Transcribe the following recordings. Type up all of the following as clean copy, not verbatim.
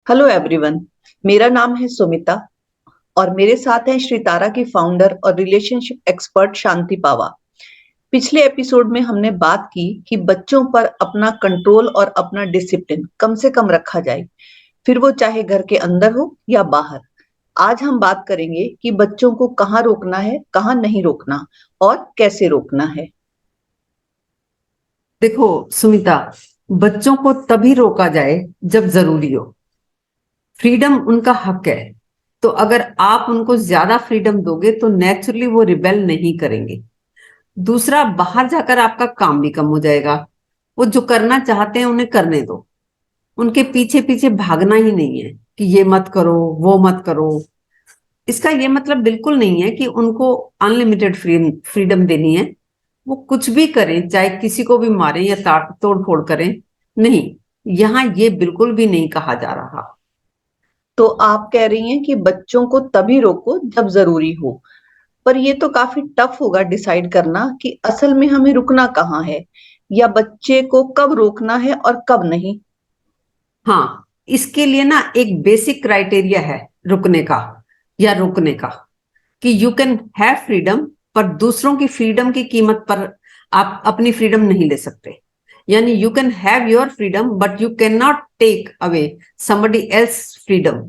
Hello everyone. मेरा नाम है सुमिता और मेरे साथ हैं श्रीतारा की फाउंडर और रिलेशनशिप एक्सपर्ट शांति पावा। पिछले एपिसोड में हमने बात की कि बच्चों पर अपना कंट्रोल और अपना डिसिप्लिन कम से कम रखा जाए, फिर वो चाहे घर के अंदर हो या बाहर। आज हम बात करेंगे कि बच्चों को कहाँ रोकना है, कहाँ नहीं रोकना और कैसे रोकना है। देखो सुमिता, बच्चों को तभी रोका जाए जब जरूरी हो। फ्रीडम उनका हक है। तो अगर आप उनको ज्यादा फ्रीडम दोगे तो नेचुरली वो रिबेल नहीं करेंगे। दूसरा, बाहर जाकर आपका काम भी कम हो जाएगा। वो जो करना चाहते हैं उन्हें करने दो। उनके पीछे पीछे भागना ही नहीं है कि ये मत करो, वो मत करो। इसका ये मतलब बिल्कुल नहीं है कि उनको अनलिमिटेड फ्रीडम देनी है। वो कुछ भी करें, चाहे किसी को भी मारें या तोड़ फोड़ करें। नहीं, यहाँ ये बिल्कुल भी नहीं कहा जा रहा। तो आप कह रही हैं कि बच्चों को तभी रोको जब जरूरी हो, पर ये तो काफी टफ होगा डिसाइड करना कि असल में हमें रुकना कहाँ है या बच्चे को कब रोकना है और कब नहीं। हाँ, इसके लिए ना एक बेसिक क्राइटेरिया है रुकने का या रोकने का, कि यू कैन हैव फ्रीडम, पर दूसरों की फ्रीडम की कीमत पर आप अपनी फ्रीडम नहीं ले सकते। यानी you can have your freedom but you can not take away somebody else freedom,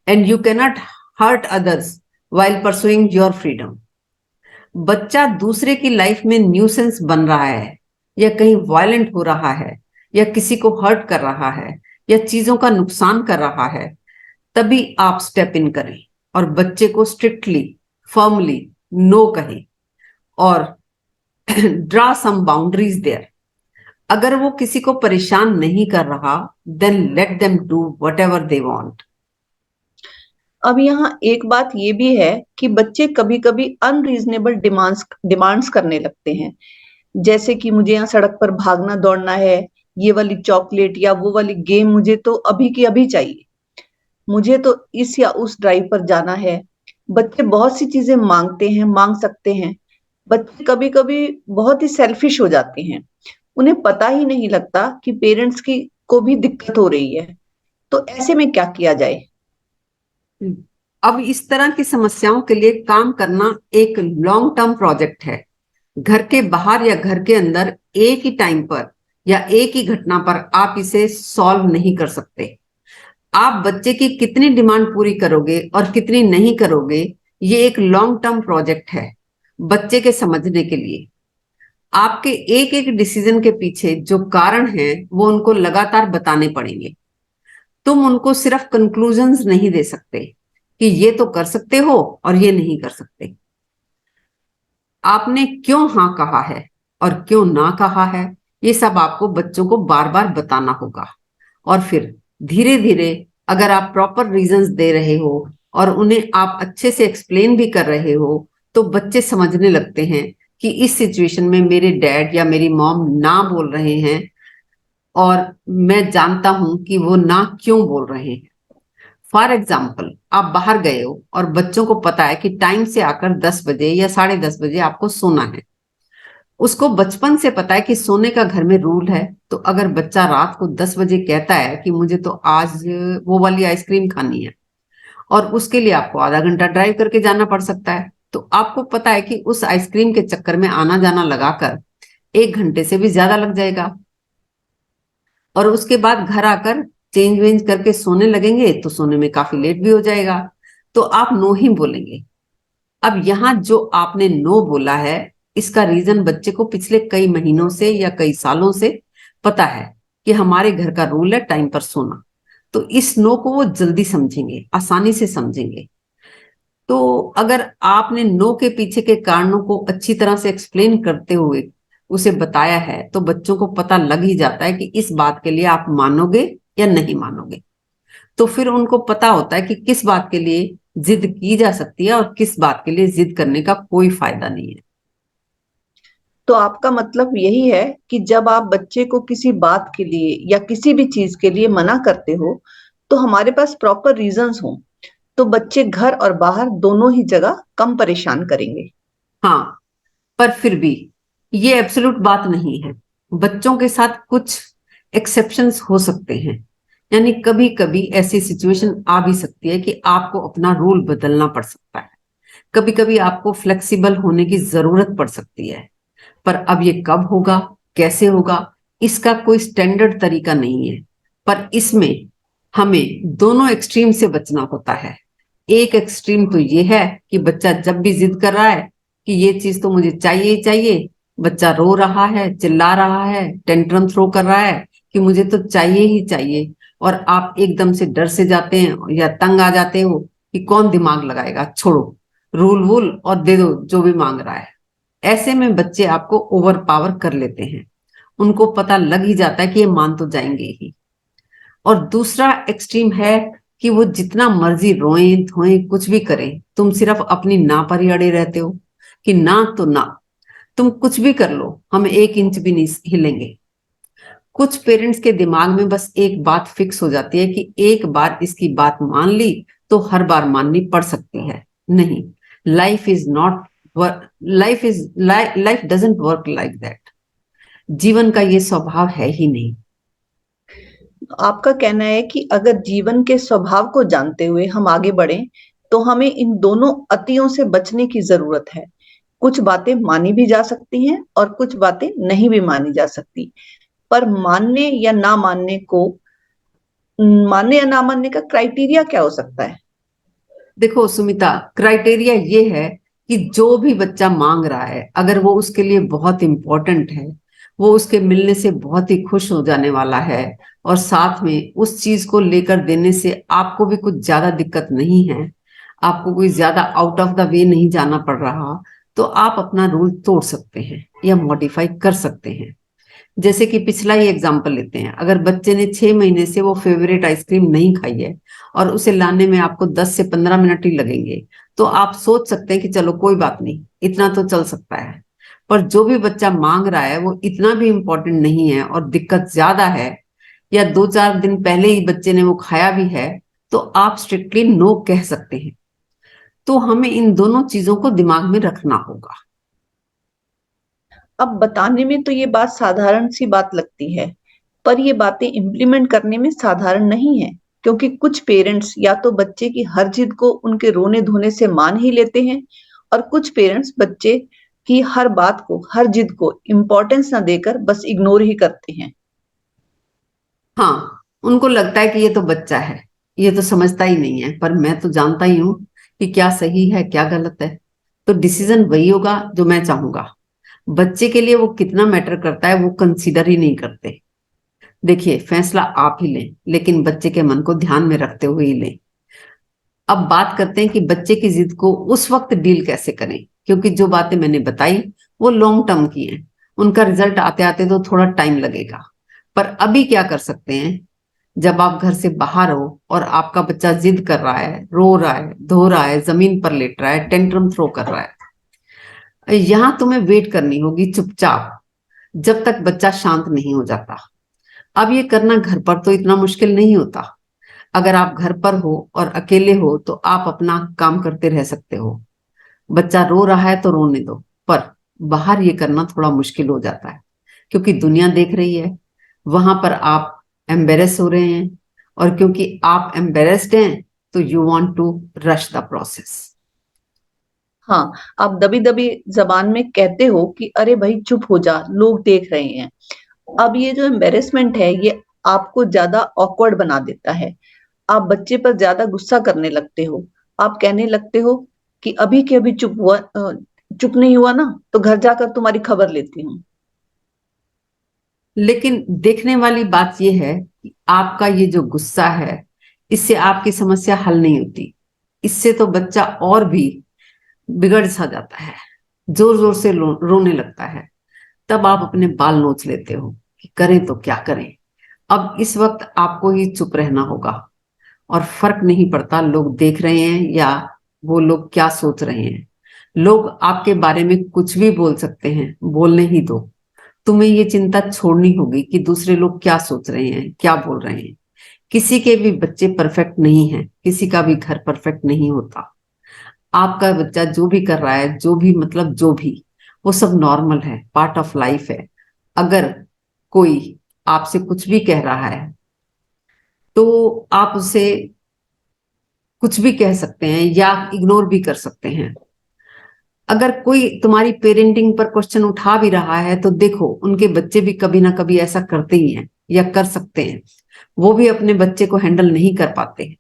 and you can not hurt others while pursuing your freedom। बच्चा दूसरे की लाइफ में न्यूसेंस बन रहा है, या कहीं वायलेंट हो रहा है, या किसी को हर्ट कर रहा है, या चीजों का नुकसान कर रहा है, तभी आप स्टेप इन करें और बच्चे को स्ट्रिक्टली, फर्मली नो कहें और ड्रा सम बाउंड्रीज देयर। अगर वो किसी को परेशान नहीं कर रहा, then let them do whatever they want. अब यहाँ एक बात ये भी है कि बच्चे कभी कभी अनरीजनेबल डिमांड्स करने लगते हैं। जैसे कि मुझे यहाँ सड़क पर भागना दौड़ना है, ये वाली चॉकलेट या वो वाली गेम मुझे तो अभी की अभी चाहिए, मुझे तो इस या उस ड्राइव पर जाना है। बच्चे बहुत सी चीजें मांगते हैं, मांग सकते हैं। बच्चे कभी कभी बहुत ही सेल्फिश हो जाते हैं। उन्हें पता ही नहीं लगता कि पेरेंट्स की को भी दिक्कत हो रही है। तो ऐसे में क्या किया जाए? अब इस तरह की समस्याओं के लिए काम करना एक लॉन्ग टर्म प्रोजेक्ट है। घर के बाहर या घर के अंदर एक ही टाइम पर या एक ही घटना पर आप इसे सॉल्व नहीं कर सकते। आप बच्चे की कितनी डिमांड पूरी करोगे और कितनी नहीं करोगे, ये एक लॉन्ग टर्म प्रोजेक्ट है। बच्चे के समझने के लिए आपके एक एक डिसीजन के पीछे जो कारण है वो उनको लगातार बताने पड़ेंगे। तुम उनको सिर्फ कंक्लूजन्स नहीं दे सकते कि ये तो कर सकते हो और ये नहीं कर सकते। आपने क्यों हाँ कहा है और क्यों ना कहा है, ये सब आपको बच्चों को बार बार बताना होगा। और फिर धीरे धीरे, अगर आप प्रॉपर रीजंस दे रहे हो और उन्हें आप अच्छे से एक्सप्लेन भी कर रहे हो, तो बच्चे समझने लगते हैं कि इस सिचुएशन में मेरे डैड या मेरी मॉम ना बोल रहे हैं, और मैं जानता हूं कि वो ना क्यों बोल रहे हैं। फॉर एग्जाम्पल, आप बाहर गए हो और बच्चों को पता है कि टाइम से आकर 10 बजे या 10:30 बजे आपको सोना है। उसको बचपन से पता है कि सोने का घर में रूल है। तो अगर बच्चा रात को 10 बजे कहता है कि मुझे तो आज वो वाली आइसक्रीम खानी है, और उसके लिए आपको आधा घंटा ड्राइव करके जाना पड़ सकता है, तो आपको पता है कि उस आइसक्रीम के चक्कर में आना जाना लगाकर 1 घंटे से भी ज्यादा लग जाएगा। और उसके बाद घर आकर चेंज वेंज करके सोने लगेंगे तो सोने में काफी लेट भी हो जाएगा। तो आप नो ही बोलेंगे। अब यहाँ जो आपने नो बोला है, इसका रीजन बच्चे को पिछले कई महीनों से या कई सालों से पता है कि हमारे घर का रूल है टाइम पर सोना। तो इस नो को वो जल्दी समझेंगे, आसानी से समझेंगे। तो अगर आपने नो के पीछे के कारणों को अच्छी तरह से एक्सप्लेन करते हुए उसे बताया है, तो बच्चों को पता लग ही जाता है कि इस बात के लिए आप मानोगे या नहीं मानोगे। तो फिर उनको पता होता है कि किस बात के लिए जिद की जा सकती है और किस बात के लिए जिद करने का कोई फायदा नहीं है। तो आपका मतलब यही है कि जब आप बच्चे को किसी बात के लिए या किसी भी चीज के लिए मना करते हो, तो हमारे पास प्रॉपर रीजंस हो, तो बच्चे घर और बाहर दोनों ही जगह कम परेशान करेंगे। हाँ, पर फिर भी ये एब्सोल्यूट बात नहीं है। बच्चों के साथ कुछ एक्सेप्शंस हो सकते हैं। यानी कभी कभी ऐसी सिचुएशन आ भी सकती है कि आपको अपना रूल बदलना पड़ सकता है। कभी कभी आपको फ्लेक्सिबल होने की जरूरत पड़ सकती है। पर अब ये कब होगा, कैसे होगा, इसका कोई स्टैंडर्ड तरीका नहीं है। पर इसमें हमें दोनों एक्सट्रीम से बचना होता है। एक एक्सट्रीम तो ये है कि बच्चा जब भी जिद कर रहा है कि ये चीज तो मुझे चाहिए ही चाहिए, बच्चा रो रहा है, चिल्ला रहा है, टेंट्रम थ्रो कर रहा है कि मुझे तो चाहिए ही चाहिए, और आप एकदम से डर से जाते हैं या तंग आ जाते हो कि कौन दिमाग लगाएगा, छोड़ो, रूल वूल और दे दो जो भी मांग रहा है। ऐसे में बच्चे आपको ओवर पावर कर लेते हैं। उनको पता लग ही जाता है कि ये मान तो जाएंगे ही। और दूसरा एक्सट्रीम है कि वो जितना मर्जी रोएं धोएं कुछ भी करें, तुम सिर्फ अपनी ना पर ही अड़े रहते हो कि ना तो ना, तुम कुछ भी कर लो, हम 1 इंच भी नहीं हिलेंगे। कुछ पेरेंट्स के दिमाग में बस एक बात फिक्स हो जाती है कि एक बार इसकी बात मान ली तो हर बार माननी पड़ सकती है। नहीं, life is not life doesn't work like that. जीवन का ये स्वभाव है ही नहीं। आपका कहना है कि अगर जीवन के स्वभाव को जानते हुए हम आगे बढ़ें, तो हमें इन दोनों अतियों से बचने की जरूरत है। कुछ बातें मानी भी जा सकती हैं और कुछ बातें नहीं भी मानी जा सकती। पर मानने या ना मानने का क्राइटेरिया क्या हो सकता है? देखो सुमिता, क्राइटेरिया ये है कि जो भी बच्चा मांग रहा है, अगर वो उसके लिए बहुत इंपॉर्टेंट है, वो उसके मिलने से बहुत ही खुश हो जाने वाला है, और साथ में उस चीज को लेकर देने से आपको भी कुछ ज्यादा दिक्कत नहीं है, आपको कोई ज्यादा आउट ऑफ द वे नहीं जाना पड़ रहा, तो आप अपना रूल तोड़ सकते हैं या मॉडिफाई कर सकते हैं। जैसे कि पिछला ही एग्जाम्पल लेते हैं, अगर बच्चे ने 6 महीने से वो फेवरेट आइसक्रीम नहीं खाई है और उसे लाने में आपको 10 से 15 मिनट ही लगेंगे, तो आप सोच सकते हैं कि चलो कोई बात नहीं, इतना तो चल सकता है। पर जो भी बच्चा मांग रहा है वो इतना भी इम्पोर्टेंट नहीं है और दिक्कत ज्यादा है, या 2-4 दिन पहले ही बच्चे ने वो खाया भी है, तो आप स्ट्रिक्टली नो कह सकते हैं। तो हमें इन दोनों चीजों को दिमाग में रखना होगा। अब बताने में तो ये बात साधारण सी बात लगती है, पर ये बातें इम्प्लीमेंट करने में साधारण नहीं है। क्योंकि कुछ पेरेंट्स या तो बच्चे की हर जिद को उनके रोने धोने से मान ही लेते हैं, और कुछ पेरेंट्स बच्चे की हर बात को, हर जिद को इम्पोर्टेंस ना देकर बस इग्नोर ही करते हैं। हाँ, उनको लगता है कि ये तो बच्चा है, ये तो समझता ही नहीं है, पर मैं तो जानता ही हूं कि क्या सही है क्या गलत है, तो डिसीजन वही होगा जो मैं चाहूंगा। बच्चे के लिए वो कितना मैटर करता है वो कंसीडर ही नहीं करते। देखिए, फैसला आप ही लें, लेकिन बच्चे के मन को ध्यान में रखते हुए ही लें। अब बात करते हैं कि बच्चे की जिद को उस वक्त डील कैसे करें, क्योंकि जो बातें मैंने बताई वो लॉन्ग टर्म की हैं, उनका रिजल्ट आते आते तो थोड़ा टाइम लगेगा। पर अभी क्या कर सकते हैं, जब आप घर से बाहर हो और आपका बच्चा जिद कर रहा है, रो रहा है, धो रहा है, जमीन पर लेट रहा है, टेंट्रम थ्रो कर रहा है, यहां तुम्हें वेट करनी होगी चुपचाप, जब तक बच्चा शांत नहीं हो जाता। अब ये करना घर पर तो इतना मुश्किल नहीं होता। अगर आप घर पर हो और अकेले हो तो आप अपना काम करते रह सकते हो। बच्चा रो रहा है तो रोने दो। पर बाहर ये करना थोड़ा मुश्किल हो जाता है, क्योंकि दुनिया देख रही है, वहां पर आप एम्बेरस हो रहे हैं, और क्योंकि आप एम्बेरस्ड हैं तो you want to rush the process. हाँ, आप दबी दबी जबान में कहते हो कि अरे भाई चुप हो जा, लोग देख रहे हैं। अब ये जो एम्बेरसमेंट है, ये आपको ज्यादा ऑकवर्ड बना देता है। आप बच्चे पर ज्यादा गुस्सा करने लगते हो। आप कहने लगते हो कि अभी के अभी चुप नहीं हुआ ना, तो घर जाकर तुम्हारी खबर लेती हूँ। लेकिन देखने वाली बात यह है कि आपका ये जो गुस्सा है, इससे आपकी समस्या हल नहीं होती। इससे तो बच्चा और भी बिगड़ सा जाता है, जोर जोर से रोने लगता है। तब आप अपने बाल नोच लेते हो कि करें तो क्या करें। अब इस वक्त आपको ही चुप रहना होगा, और फर्क नहीं पड़ता लोग देख रहे हैं या वो लोग क्या सोच रहे हैं। लोग आपके बारे में कुछ भी बोल सकते हैं, बोलने ही दो। तुम्हें ये चिंता छोड़नी होगी कि दूसरे लोग क्या सोच रहे हैं, क्या बोल रहे हैं। किसी के भी बच्चे परफेक्ट नहीं है, किसी का भी घर परफेक्ट नहीं होता। आपका बच्चा जो भी कर रहा है, जो भी मतलब जो भी, वो सब नॉर्मल है, पार्ट ऑफ लाइफ है। अगर कोई आपसे कुछ भी कह रहा है तो आप उसे कुछ भी कह सकते हैं या इग्नोर भी कर सकते हैं। अगर कोई तुम्हारी पेरेंटिंग पर क्वेश्चन उठा भी रहा है तो देखो, उनके बच्चे भी कभी ना कभी ऐसा करते ही हैं या कर सकते हैं। वो भी अपने बच्चे को हैंडल नहीं कर पाते।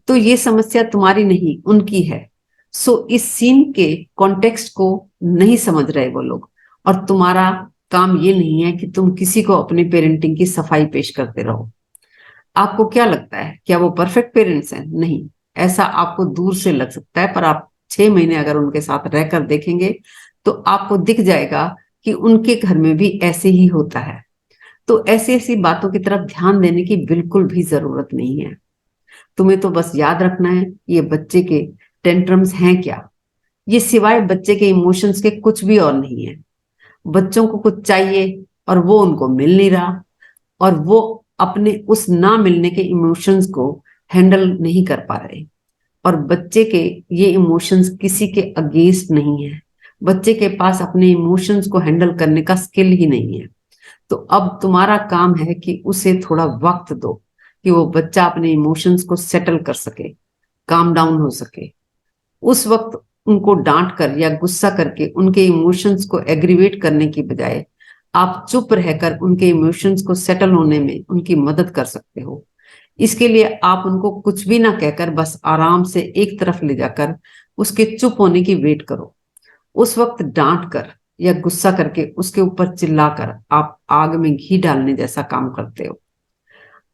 तो ये समस्या तुम्हारी नहीं, उनकी है। सो इस सीन के कॉन्टेक्स्ट को नहीं समझ रहे वो लोग। और तुम्हारा काम ये नहीं है कि तुम किसी को अपनी पेरेंटिंग की सफाई पेश करते रहो। आपको क्या लगता है, क्या वो परफेक्ट पेरेंट्स हैं? नहीं। ऐसा आपको दूर से लग सकता है, पर आप 6 महीने अगर उनके साथ रहकर देखेंगे तो आपको दिख जाएगा कि उनके घर में भी ऐसे ही होता है। तो ऐसी ऐसी बातों की तरफ ध्यान देने की बिल्कुल भी जरूरत नहीं है। तुम्हें तो बस याद रखना है, ये बच्चे के टेंट्रम्स हैं क्या? ये सिवाय बच्चे के इमोशंस के कुछ भी और नहीं है। बच्चों को कुछ चाहिए और वो उनको मिल नहीं रहा, और वो अपने उस ना मिलने के इमोशंस को हैंडल नहीं कर पा रहे। और बच्चे के ये इमोशंस किसी के अगेंस्ट नहीं है। बच्चे के पास अपने इमोशंस को हैंडल करने का स्किल ही नहीं है। तो अब तुम्हारा काम है कि उसे थोड़ा वक्त दो कि वो बच्चा अपने इमोशंस को सेटल कर सके, काम डाउन हो सके। उस वक्त उनको डांट कर या गुस्सा करके उनके इमोशंस को एग्रीवेट करने की बजाय आप चुप रहकर उनके इमोशंस को सेटल होने में उनकी मदद कर सकते हो। इसके लिए आप उनको कुछ भी ना कहकर बस आराम से एक तरफ ले जाकर उसके चुप होने की वेट करो। उस वक्त डांट कर या गुस्सा करके उसके ऊपर चिल्लाकर आप आग में घी डालने जैसा काम करते हो।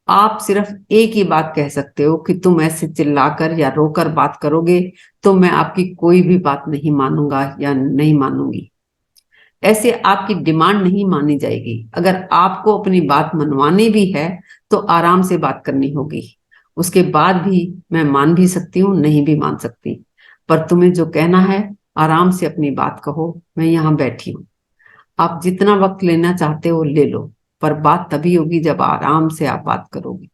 आप सिर्फ एक ही बात कह सकते हो कि तुम ऐसे चिल्लाकर या रोकर बात करोगे तो मैं आपकी कोई भी बात नहीं मानूंगा या नहीं मानूंगी। ऐसे आपकी डिमांड नहीं मानी जाएगी। अगर आपको अपनी बात मनवानी भी है तो आराम से बात करनी होगी। उसके बाद भी मैं मान भी सकती हूँ, नहीं भी मान सकती। पर तुम्हें जो कहना है, आराम से अपनी बात कहो। मैं यहाँ बैठी हूँ। आप जितना वक्त लेना चाहते हो ले लो, पर बात तभी होगी जब आराम से आप बात करोगे।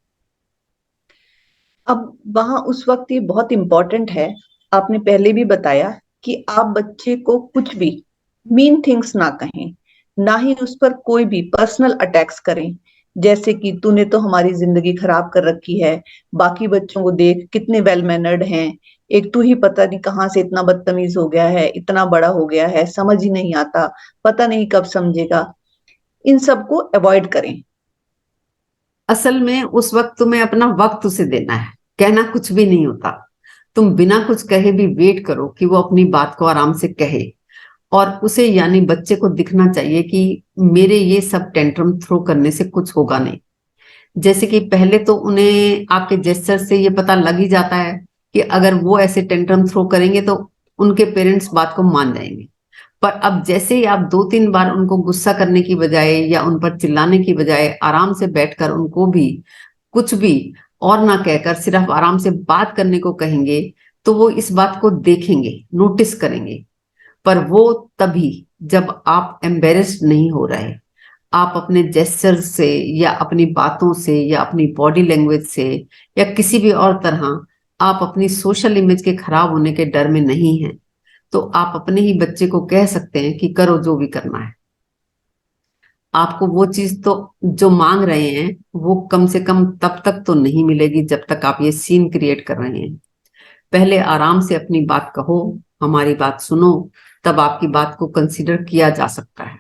अब वहां उस वक्त ये बहुत इंपॉर्टेंट है, आपने पहले भी बताया कि आप बच्चे को कुछ भी मीन थिंग्स ना कहें, ना ही उस पर कोई भी पर्सनल अटैक्स करें। जैसे कि तूने तो हमारी जिंदगी खराब कर रखी है, बाकी बच्चों को देख कितने वेल मैनर्ड हैं, एक तू ही पता नहीं कहाँ से इतना बदतमीज हो गया है, इतना बड़ा हो गया है, समझ ही नहीं आता, पता नहीं कब समझेगा। इन सबको अवॉइड करें। असल में उस वक्त तुम्हें अपना वक्त उसे देना है, कहना कुछ भी नहीं होता। तुम बिना कुछ कहे भी वेट करो कि वो अपनी बात को आराम से कहे। और उसे, यानी बच्चे को, दिखना चाहिए कि मेरे ये सब टेंट्रम थ्रो करने से कुछ होगा नहीं। जैसे कि पहले तो उन्हें आपके जेस्चर से ये पता लग ही जाता है कि अगर वो ऐसे टेंट्रम थ्रो करेंगे तो उनके पेरेंट्स बात को मान जाएंगे। पर अब जैसे ही आप 2-3 बार उनको गुस्सा करने की बजाय या उन पर चिल्लाने की बजाय आराम से बैठकर उनको भी कुछ भी और ना कहकर सिर्फ आराम से बात करने को कहेंगे, तो वो इस बात को देखेंगे, नोटिस करेंगे। पर वो तभी जब आप एम्बेरेस्ड नहीं हो रहे। आप अपने जेस्चर से या अपनी बातों से या अपनी बॉडी लैंग्वेज से या किसी भी और तरह आप अपनी सोशल इमेज के खराब होने के डर में नहीं हैं। तो आप अपने ही बच्चे को कह सकते हैं कि करो जो भी करना है। आपको वो चीज तो जो मांग रहे हैं वो कम से कम तब तक तो नहीं मिलेगी जब तक आप ये सीन क्रिएट कर रहे हैं। पहले आराम से अपनी बात कहो, हमारी बात सुनो, तब आपकी बात को कंसीडर किया जा सकता है।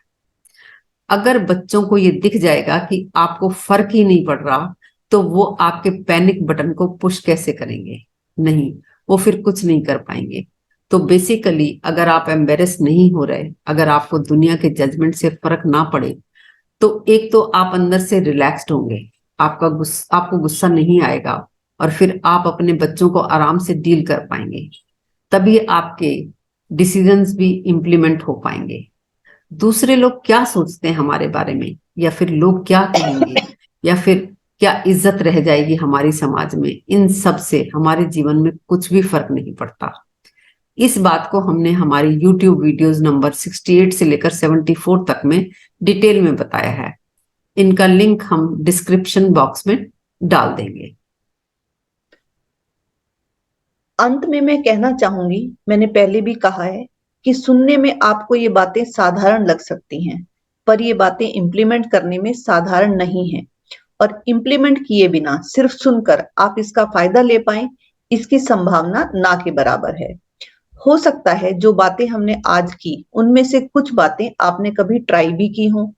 अगर बच्चों को ये दिख जाएगा कि आपको फर्क ही नहीं पड़ रहा, तो वो आपके पैनिक बटन को पुश कैसे करेंगे? नहीं, वो फिर कुछ नहीं कर पाएंगे। तो बेसिकली अगर आप एम्बेरस नहीं हो रहे, अगर आपको दुनिया के जजमेंट से फर्क ना पड़े, तो एक तो आप अंदर से रिलैक्स्ड होंगे, आपको गुस्सा नहीं आएगा, और फिर आप अपने बच्चों को आराम से डील कर पाएंगे। तभी आपके डिसीजंस भी इम्प्लीमेंट हो पाएंगे। दूसरे लोग क्या सोचते हैं हमारे बारे में, या फिर लोग क्या कहेंगे, या फिर क्या इज्जत रह जाएगी हमारी समाज में, इन सब से हमारे जीवन में कुछ भी फर्क नहीं पड़ता। इस बात को हमने हमारी YouTube वीडियोस नंबर 68 से लेकर 74 तक में डिटेल में बताया है। इनका लिंक हम डिस्क्रिप्शन बॉक्स में डाल देंगे। अंत में मैं कहना चाहूंगी, मैंने पहले भी कहा है कि सुनने में आपको ये बातें साधारण लग सकती हैं, पर ये बातें इंप्लीमेंट करने में साधारण नहीं हैं। और इम्प्लीमेंट किए बिना सिर्फ सुनकर आप इसका फायदा ले पाएं, इसकी संभावना ना के बराबर है। हो सकता है जो बातें हमने आज की उनमें से कुछ बातें आपने कभी ट्राई भी की हों,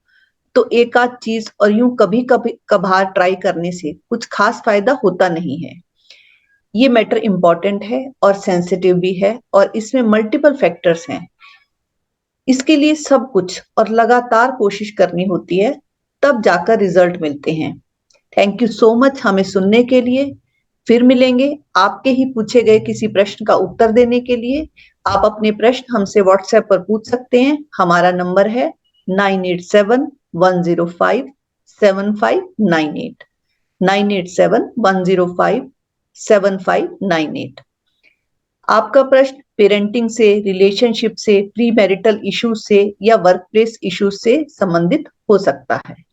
तो एक आध चीज और यूं कभी कभी कभार ट्राई करने से कुछ खास फायदा होता नहीं है। ये मैटर इंपॉर्टेंट है और सेंसिटिव भी है और इसमें मल्टीपल फैक्टर्स हैं। इसके लिए सब कुछ और लगातार कोशिश करनी होती है, तब जाकर रिजल्ट मिलते हैं। थैंक यू सो मच हमें सुनने के लिए। फिर मिलेंगे आपके ही पूछे गए किसी प्रश्न का उत्तर देने के लिए। आप अपने प्रश्न हमसे व्हाट्सएप पर पूछ सकते हैं। हमारा नंबर है 9871057598 9871057598। आपका प्रश्न पेरेंटिंग से, रिलेशनशिप से, प्री मैरिटल इश्यूज से या वर्क प्लेस इश्यूज से संबंधित हो सकता है।